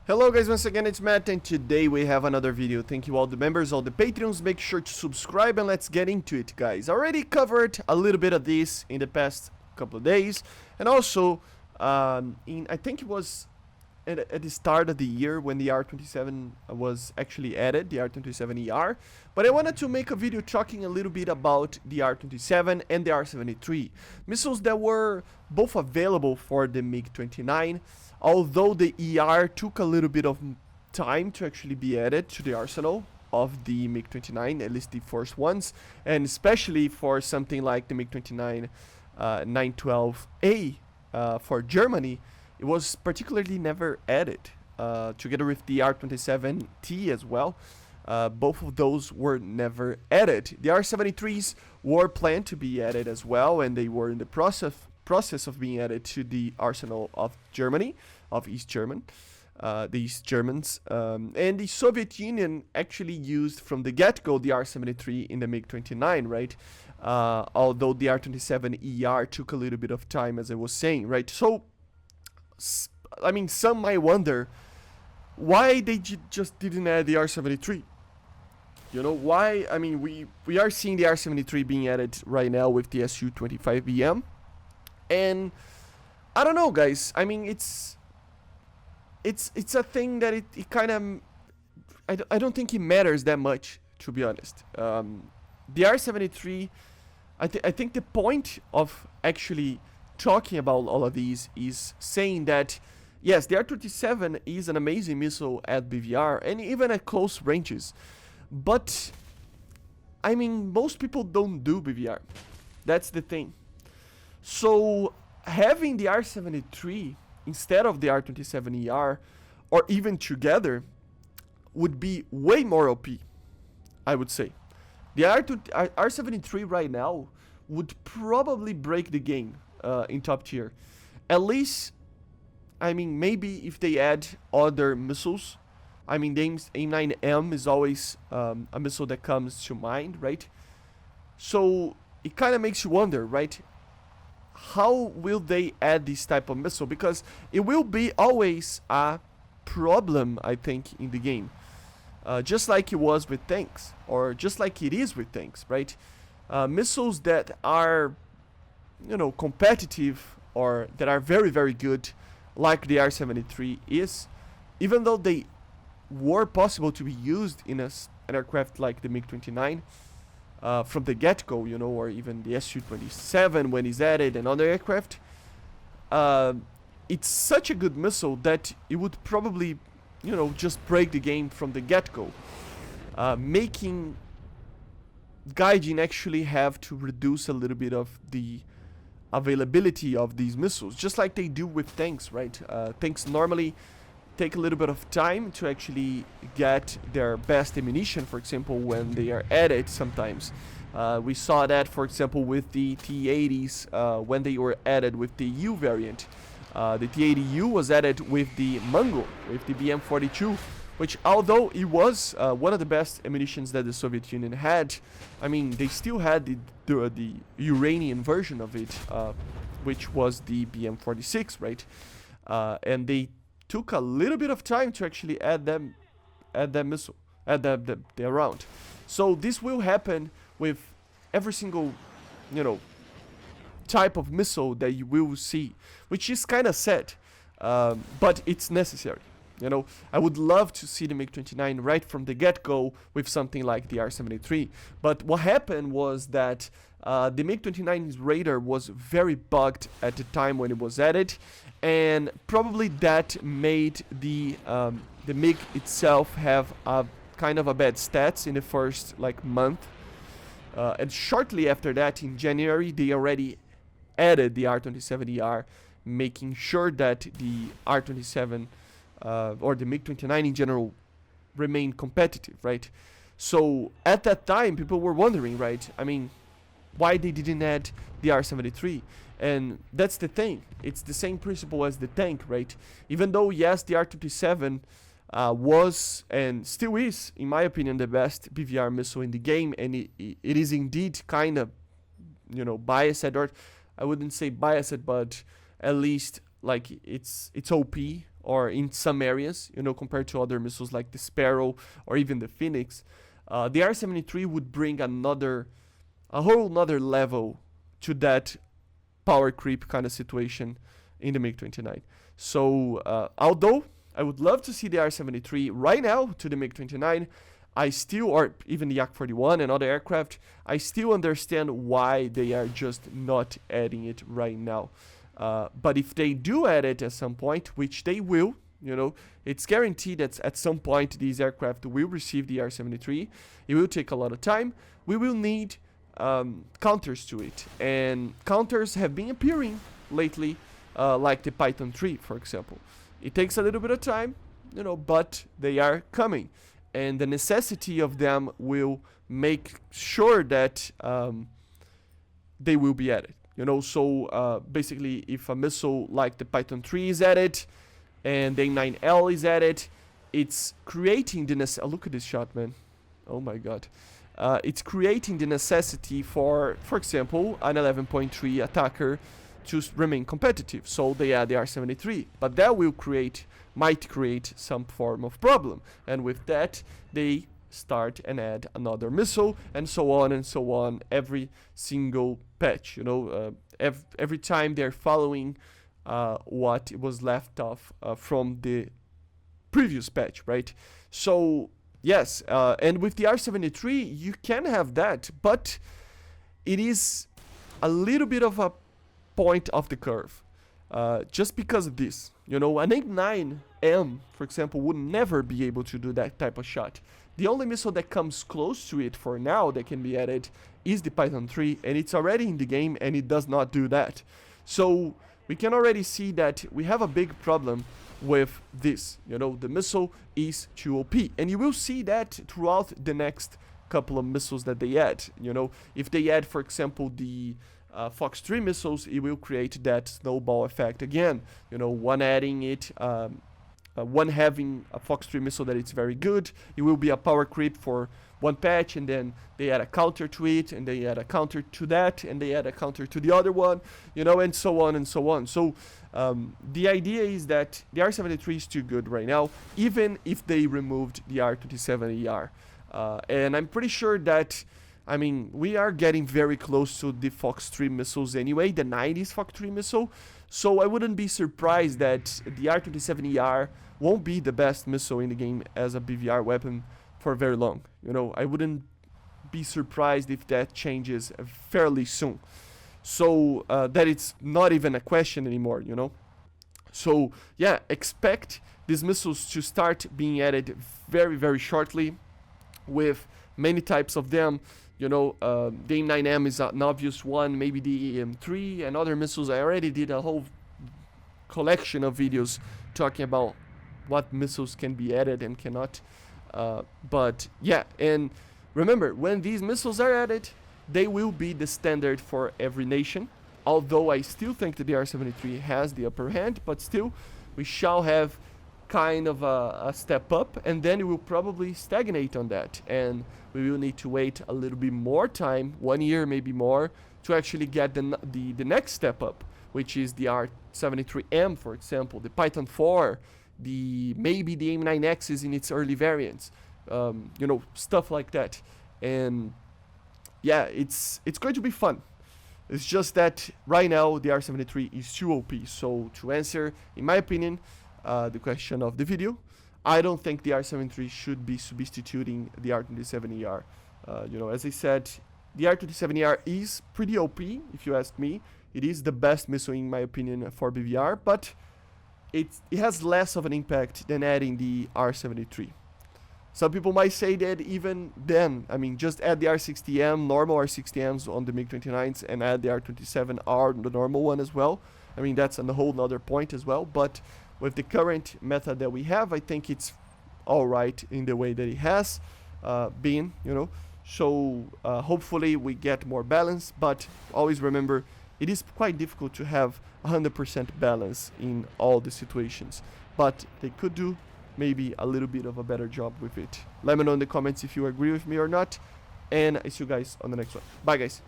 Hello guys, once again it's Matt, and today we have another video. Thank you all the members, all the Patreons. Make sure to subscribe and let's get into it, guys. I already covered a little bit of this in the past couple of days, and also I think it was at the start of the year when the R27 was actually added, the R27ER. But I wanted to make a video talking a little bit about the R27 and the R73, missiles that were both available for the MiG-29. Although the ER took a little bit of time to actually be added to the arsenal of the MiG-29, at least the first ones, and especially for something like the MiG-29 912A for Germany, it was particularly never added, together with the R27T as well. Both of those were never added. The R73s were planned to be added as well, and they were in the process of being added to the arsenal of Germany, of East German, the East Germans, and the Soviet Union actually used from the get-go the R-73 in the MiG-29, right? Although the R-27ER took a little bit of time, as I was saying, right? So, I mean, some might wonder why they just didn't add the R-73. You know, why? I mean, we are seeing the R-73 being added right now with the Su-25BM. And I don't know, guys. I mean, it's a thing that it kind of I don't think it matters that much, to be honest. The R-73, I think the point of actually talking about all of these is saying that yes, the R-27 is an amazing missile at BVR and even at close ranges, but I mean, most people don't do BVR. That's the thing. So having the R-73 instead of the R-27ER, or even together, would be way more OP, I would say. The R-73 right now would probably break the game in top tier. At least, I mean, maybe if they add other missiles. I mean, the AIM-9M is always a missile that comes to mind, right? So it kind of makes you wonder, right? How will they add this type of missile? Because it will be always a problem, I think, in the game. Just like it was with tanks, or just like it is with tanks, right? Missiles that are, you know, competitive or that are very, very good, like the R-73 is, even though they were possible to be used in an aircraft like the MiG-29, from the get-go, you know, or even the Su-27 when it's added and other aircraft, it's such a good missile that it would probably, you know, just break the game from the get-go, making Gaijin actually have to reduce a little bit of the availability of these missiles, just like they do with tanks, right? Tanks normally take a little bit of time to actually get their best ammunition, for example, when they are added sometimes. We saw that, for example, with the T-80s when they were added with the U variant. The T-80U was added with the Mango, with the BM-42, which, although it was one of the best ammunitions that the Soviet Union had, I mean, they still had the Uranian version of it, which was the BM-46, right? And they took a little bit of time to actually add that missile, add the round. So this will happen with every single, you know, type of missile that you will see, which is kind of sad, but it's necessary. You know, I would love to see the MiG-29 right from the get-go with something like the R-73. But what happened was that the MiG-29's radar was very bugged at the time when it was added, and probably that made the MiG itself have a kind of a bad stats in the first like month. And shortly after that, in January, they already added the R-27ER, making sure that the R-27 or the MiG-29 in general remain competitive, right? So at that time, people were wondering, right? I mean, why they didn't add the R-73? And that's the thing. It's the same principle as the tank, right? Even though, yes, the R-27 was and still is, in my opinion, the best BVR missile in the game, and it is indeed kind of, you know, biased, or I wouldn't say biased, but at least like it's OP or in some areas, you know, compared to other missiles like the Sparrow or even the Phoenix, the R-73 would bring a whole nother level to that power creep kind of situation in the MiG-29. So, although I would love to see the R-73 right now to the MiG-29, I still, or even the Yak-41 and other aircraft, I still understand why they are just not adding it right now. But if they do add it at some point, which they will, you know, it's guaranteed that at some point these aircraft will receive the R-73. It will take a lot of time. We will need counters to it, and counters have been appearing lately, like the Python 3, for example. It takes a little bit of time, you know, but they are coming, and the necessity of them will make sure that they will be added, you know. So basically, if a missile like the Python 3 is added and the M9L is added, it's creating the look at this shot, man. Oh my god. It's creating the necessity for example, an 11.3 attacker to remain competitive. So they add the R-73, but that will might create some form of problem. And with that, they start and add another missile, and so on, every single patch. You know, every time they're following what was left off from the previous patch, right? So yes, and with the R-73, you can have that, but it is a little bit of a point of the curve, just because of this. You know, an M9M, for example, would never be able to do that type of shot. The only missile that comes close to it for now that can be added is the Python 3, and it's already in the game, and it does not do that. So we can already see that we have a big problem with this. You know, the missile is too OP, and you will see that throughout the next couple of missiles that they add. You know, if they add, for example, the Fox 3 missiles, it will create that snowball effect again. You know, one adding it, one having a Fox 3 missile that it's very good, it will be a power creep for one patch, and then they add a counter to it, and they add a counter to that, and they add a counter to the other one, you know, and so on and so on. So the idea is that the R-73 is too good right now, even if they removed the R-27ER. And I'm pretty sure that, I mean, we are getting very close to the Fox 3 missiles anyway, the 90s Fox 3 missile, so I wouldn't be surprised that the R-27ER won't be the best missile in the game as a BVR weapon for very long. You know, I wouldn't be surprised if that changes fairly soon. So that it's not even a question anymore, you know. So yeah, expect these missiles to start being added very, very shortly, with many types of them. You know, the M9M is an obvious one, maybe the EM3 and other missiles. I already did a whole collection of videos talking about what missiles can be added and cannot. But yeah, and remember, when these missiles are added, they will be the standard for every nation. Although I still think that the R-73 has the upper hand, but still, we shall have kind of a step up, and then it will probably stagnate on that, and we will need to wait a little bit more time, 1 year maybe more, to actually get the next step up, which is the R73M, for example, the Python 4, maybe the M9X is in its early variants, you know, stuff like that. And yeah, it's going to be fun. It's just that right now the R73 is too OP. So to answer, in my opinion, the question of the video, I don't think the R73 should be substituting the R27ER. You know, as I said, the R27ER is pretty OP, if you ask me. It is the best missile, in my opinion, for BVR, but it has less of an impact than adding the R73. Some people might say that even then, I mean, just add the R60M, normal R60Ms on the MiG-29s, and add the R27R, the normal one as well. I mean, that's a whole nother point as well, but with the current method that we have, I think it's alright in the way that it has been, you know. So hopefully we get more balance, but always remember, it is quite difficult to have 100% balance in all the situations, but they could do maybe a little bit of a better job with it. Let me know in the comments if you agree with me or not, and I see you guys on the next one. Bye guys.